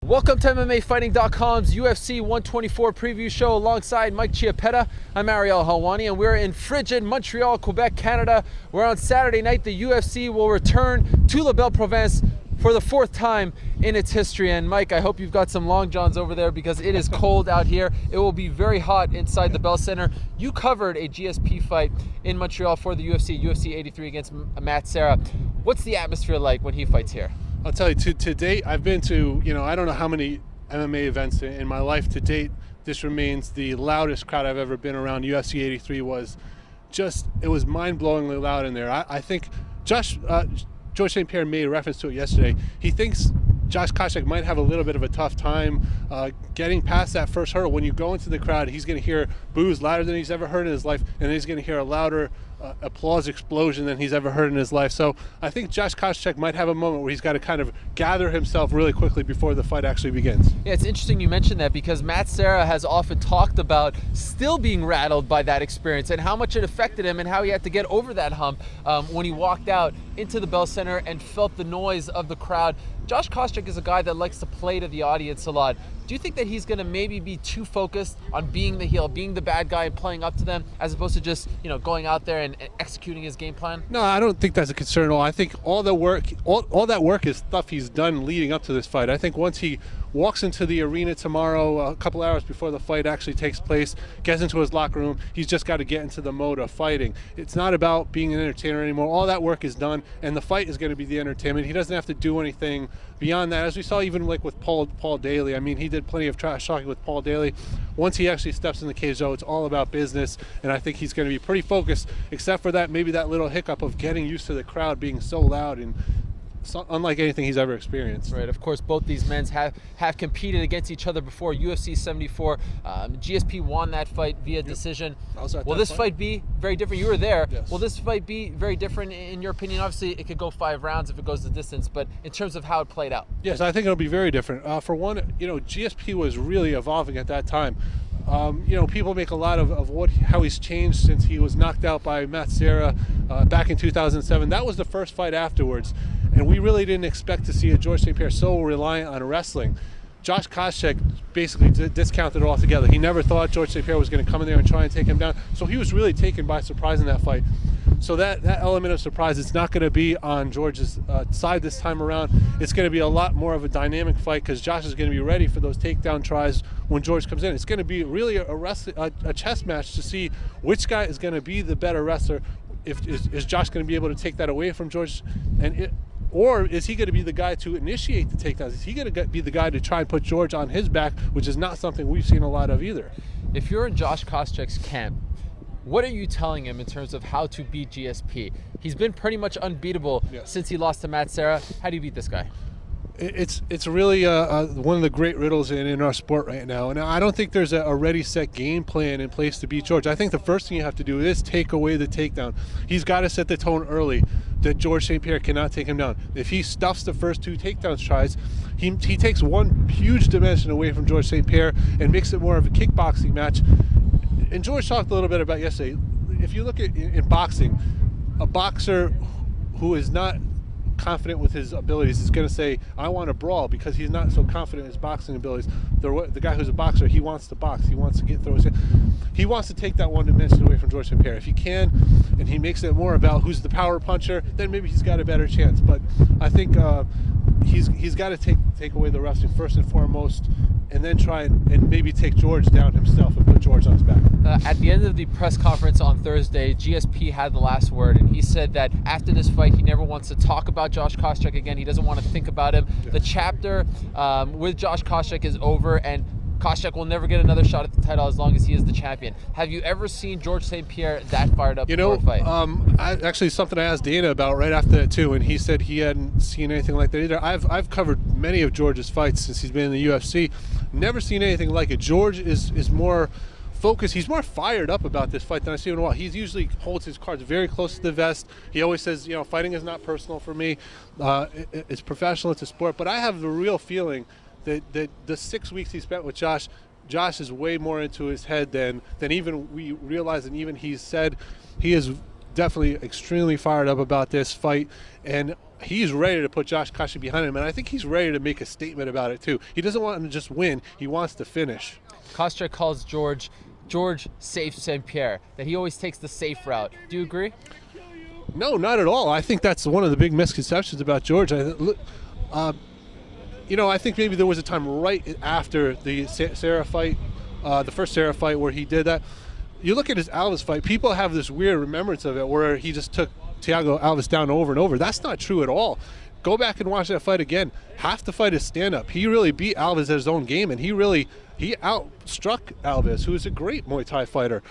Welcome to MMAfighting.com's UFC 124 preview show alongside Mike Chiappetta. I'm Ariel Helwani and we're in frigid Montreal, Quebec, Canada, where on Saturday night the UFC will return to La Belle Province for the fourth time in its history. And Mike, I hope you've got some long johns over there because it is cold out here. It will be very hot inside the Bell Center. You covered a GSP fight in Montreal for the UFC 83 against Matt Serra. What's the atmosphere like when he fights here? I'll tell you, to date, I've been to, I don't know how many MMA events in my life. To date, this remains the loudest crowd I've ever been around. UFC 83 was it was mind-blowingly loud in there. I think George St. Pierre made a reference to it yesterday. He thinks Josh Koscheck might have a little bit of a tough time getting past that first hurdle. When you go into the crowd, he's going to hear boos louder than he's ever heard in his life, and he's going to hear a louder applause explosion than he's ever heard in his life. So I think Josh Koscheck might have a moment where he's got to kind of gather himself really quickly before the fight actually begins. Yeah, it's interesting you mentioned that because Matt Serra has often talked about still being rattled by that experience and how much it affected him and how he had to get over that hump when he walked out into the Bell Center and felt the noise of the crowd. Josh Koscheck is a guy that likes to play to the audience a lot. Do you think that he's going to maybe be too focused on being the heel, being the bad guy and playing up to them as opposed to just, going out there and executing his game plan? No, I don't think that's a concern at all. I think all that work is stuff he's done leading up to this fight. I think once he walks into the arena tomorrow, a couple hours before the fight actually takes place, gets into his locker room, he's just got to get into the mode of fighting. It's not about being an entertainer anymore. All that work is done, and the fight is going to be the entertainment. He doesn't have to do anything beyond that, as we saw even like with Paul Daly. I mean, he did plenty of trash talking with Paul Daly. Once he actually steps in the cage, though, it's all about business, and I think he's going to be pretty focused, except for that maybe that little hiccup of getting used to the crowd being so loud and unlike anything he's ever experienced. Right, of course, both these men have competed against each other before. UFC 74, GSP won that fight via decision. Will this fight be very different? You were there. Yes. Will this fight be very different in your opinion? Obviously, it could go 5 rounds if it goes the distance, but in terms of how it played out. Yes, I think it'll be very different. For one, GSP was really evolving at that time. People make a lot of how he's changed since he was knocked out by Matt Serra back in 2007. That was the first fight afterwards, and we really didn't expect to see a George St. Pierre so reliant on wrestling. Josh Koscheck basically discounted it altogether. He never thought George St. Pierre was going to come in there and try and take him down, so he was really taken by surprise in that fight. So that element of surprise, it's not going to be on George's side this time around. It's going to be a lot more of a dynamic fight because Josh is going to be ready for those takedown tries when George comes in. It's going to be really a chess match to see which guy is going to be the better wrestler. Is Josh going to be able to take that away from George? Or is he going to be the guy to initiate the takedowns? Is he going to be the guy to try and put George on his back, which is not something we've seen a lot of either? If you're in Josh Koscheck's camp, what are you telling him in terms of how to beat GSP? He's been pretty much unbeatable since he lost to Matt Serra. How do you beat this guy? It's really one of the great riddles in our sport right now. And I don't think there's a ready, set game plan in place to beat George. I think the first thing you have to do is take away the takedown. He's got to set the tone early that George St. Pierre cannot take him down. If he stuffs the first 2 takedowns tries, he takes one huge dimension away from George St. Pierre and makes it more of a kickboxing match. And George talked a little bit about yesterday. If you look at in boxing, a boxer who is not confident with his abilities is going to say, I want to brawl, because he's not so confident in his boxing abilities. The guy who's a boxer, he wants to box. He wants to throw his hand. He wants to take that one dimension away from George St. Pierre. If he can, and he makes it more about who's the power puncher, then maybe he's got a better chance. But I think he's got to take away the wrestling first and foremost, and then try and maybe take George down himself and put George on his back. At the end of the press conference on Thursday, GSP had the last word, and he said that after this fight, he never wants to talk about Josh Koscheck again. He doesn't want to think about him. Yeah. The chapter with Josh Koscheck is over, and Koscheck will never get another shot at the title as long as he is the champion. Have you ever seen George St. Pierre that fired up before a fight? Actually, something I asked Dana about right after that too, and he said he hadn't seen anything like that either. I've covered many of George's fights since he's been in the UFC. Never seen anything like it. George is more focused. He's more fired up about this fight than I've seen in a while. He usually holds his cards very close to the vest. He always says, fighting is not personal for me. It's professional. It's a sport. But I have the real feeling that the 6 weeks he spent with Josh is way more into his head than even we realize, and even he's said he is definitely extremely fired up about this fight. And he's ready to put Josh Koscheck behind him, and I think he's ready to make a statement about it too. He doesn't want him to just win; he wants to finish. Koscheck calls George safe St. Pierre, that he always takes the safe route. Do you agree? No, not at all. I think that's one of the big misconceptions about George. You know, I think maybe there was a time right after the Serra fight, the first Serra fight, where he did that. You look at his Alves fight, people have this weird remembrance of it where he just took Thiago Alves down over and over. That's not true at all. Go back and watch that fight again. Half the fight is stand-up. He really beat Alves at his own game, and he outstruck Alves, who is a great Muay Thai fighter.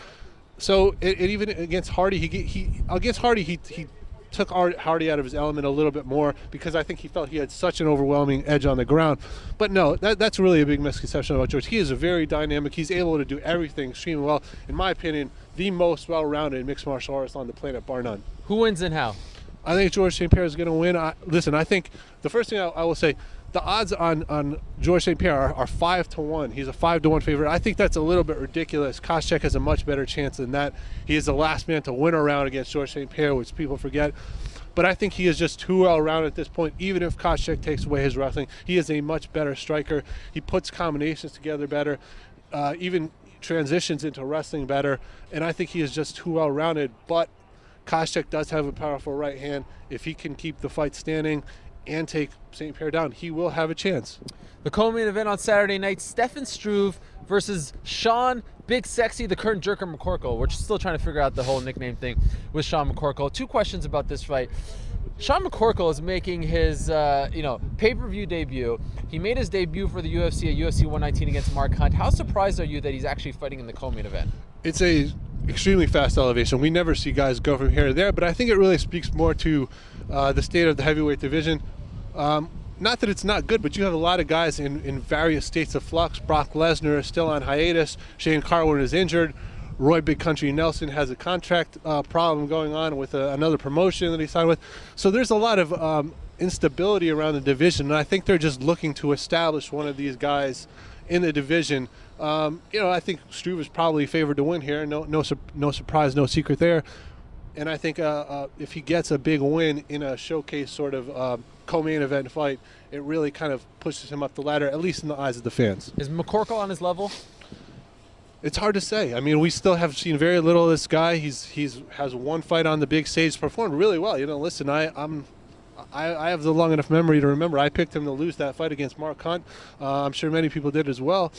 So even against Hardy, he took Hardy out of his element a little bit more because I think he felt he had such an overwhelming edge on the ground. But no, that's really a big misconception about George. He is a very dynamic. He's able to do everything extremely well. In my opinion, the most well-rounded mixed martial artist on the planet, bar none. Who wins and how? I think George St. Pierre is going to win. Listen, I think the first thing I will say, the odds on George St. Pierre are 5-1. He's a 5-1 favorite. I think that's a little bit ridiculous. Koscheck has a much better chance than that. He is the last man to win a round against George St. Pierre, which people forget. But I think he is just too well-rounded at this point. Even if Koscheck takes away his wrestling, he is a much better striker. He puts combinations together better, even transitions into wrestling better. And I think he is just too well-rounded. But Koscheck does have a powerful right hand. If he can keep the fight standing and take St. Pierre down, he will have a chance. The co-main event on Saturday night, Stefan Struve versus Sean Big Sexy, the current Jerker McCorkle. We're still trying to figure out the whole nickname thing with Sean McCorkle. Two questions about this fight. Sean McCorkle is making his pay-per-view debut. He made his debut for the UFC at UFC 119 against Mark Hunt. How surprised are you that he's actually fighting in the co-main event? It's a extremely fast elevation. We never see guys go from here to there, but I think it really speaks more to the state of the heavyweight division. Not that it's not good, but you have a lot of guys in various states of flux. Brock Lesnar is still on hiatus. Shane Carwin is injured. Roy Big Country Nelson has a contract problem going on with another promotion that he signed with. So there's a lot of instability around the division, and I think they're just looking to establish one of these guys in the division. I think Struve is probably favored to win here. No surprise, no secret there. And I think if he gets a big win in a showcase sort of co-main event fight, it really kind of pushes him up the ladder, at least in the eyes of the fans. Is McCorkle on his level? It's hard to say. I mean, we still have seen very little of this guy. He's has one fight on the big stage, performed really well. Listen, I have the long enough memory to remember I picked him to lose that fight against Mark Hunt. I'm sure many people did as well.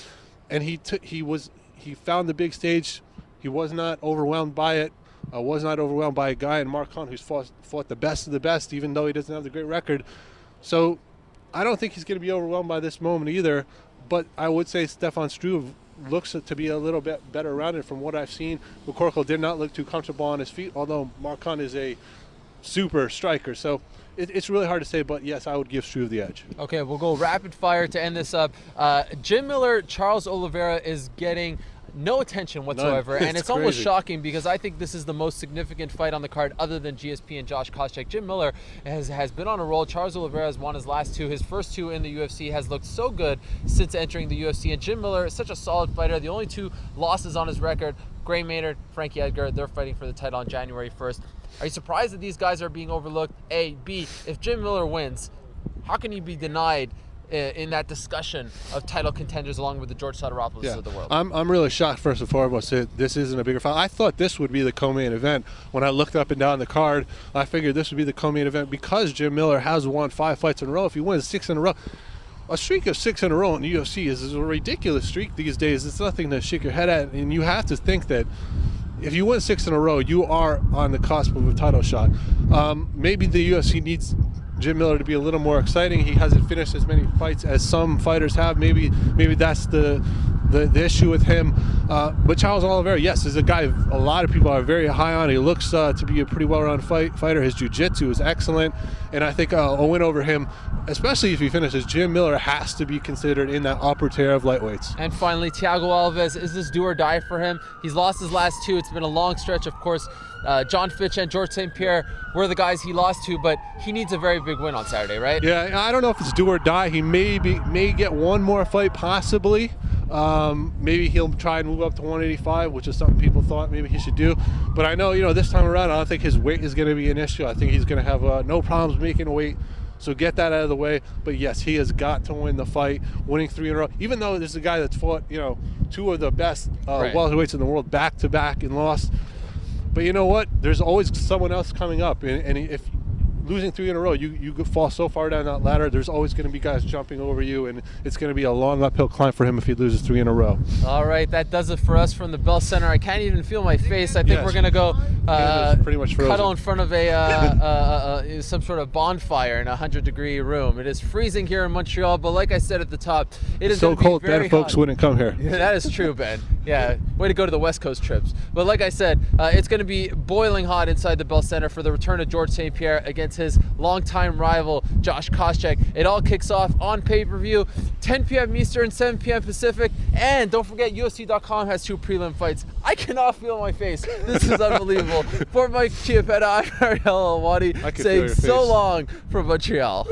And he found the big stage. He was not overwhelmed by it. Was not overwhelmed by a guy in Mark Hunt who's fought the best of the best, even though he doesn't have the great record. So I don't think he's going to be overwhelmed by this moment either. But I would say Stefan Struve looks to be a little bit better rounded from what I've seen. McCorkle did not look too comfortable on his feet, although Mark Hunt is a super striker. So it's really hard to say, but yes, I would give Struve the edge. Okay, we'll go rapid fire to end this up. Jim Miller, Charles Oliveira is getting no attention whatsoever. And it's almost shocking because I think this is the most significant fight on the card other than GSP and Josh Koscheck. Jim Miller has been on a roll. Charles Oliveira has won his last two. His first two in the UFC, has looked so good since entering the UFC. And Jim Miller is such a solid fighter. The only two losses on his record, Gray Maynard, Frankie Edgar, they're fighting for the title on January 1st. Are you surprised that these guys are being overlooked? A. B. If Jim Miller wins, how can he be denied in that discussion of title contenders along with the George Sotiropoulos of the world? I'm really shocked, first and foremost, that this isn't a bigger fight. I thought this would be the co-main event. When I looked up and down the card, I figured this would be the co-main event because Jim Miller has won 5 fights in a row. If he wins 6 in a row, a streak of 6 in a row in the UFC is a ridiculous streak these days. It's nothing to shake your head at, and you have to think that if you win 6 in a row, you are on the cusp of a title shot. Maybe the UFC needs Jim Miller to be a little more exciting. He hasn't finished as many fights as some fighters have. Maybe that's the issue with him. But Charles Oliveira, yes, is a guy a lot of people are very high on. He looks to be a pretty well-rounded fighter. His jiu-jitsu is excellent, and I think a win over him, especially if he finishes, Jim Miller has to be considered in that upper tier of lightweights. And finally, Thiago Alves, is this do or die for him? He's lost his last 2. It's been a long stretch, of course. John Fitch and George St. Pierre were the guys he lost to, but he needs a very big win on Saturday, right? Yeah, I don't know if it's do or die. He may get one more fight, possibly. Maybe he'll try and move up to 185, which is something people thought maybe he should do. But I know, this time around, I don't think his weight is going to be an issue. I think he's going to have no problems making weight. So get that out of the way. But yes, he has got to win the fight, winning 3 in a row. Even though this is a guy that's fought, 2 of the best welterweights in the world back to back and lost. But you know what? There's always someone else coming up, and if losing 3 in a row, you could fall so far down that ladder. There's always going to be guys jumping over you, and it's going to be a long uphill climb for him if he loses 3 in a row. All right, that does it for us from the Bell Center. I can't even feel my face. I think we're going to go pretty much cuddle in front of a some sort of bonfire in a 100-degree room. It is freezing here in Montreal, but like I said at the top, it is so cold that folks wouldn't come here. Yeah, that is true, Ben. Yeah, way to go to the West Coast trips. But like I said, it's going to be boiling hot inside the Bell Center for the return of George St. Pierre against his longtime rival, Josh Koscheck. It all kicks off on pay-per-view, 10 p.m. Eastern, 7 p.m. Pacific. And don't forget, UFC.com has 2 prelim fights. I cannot feel my face. This is unbelievable. For Mike Chiappetta, I'm Ariel Helwani, saying so long from Montreal.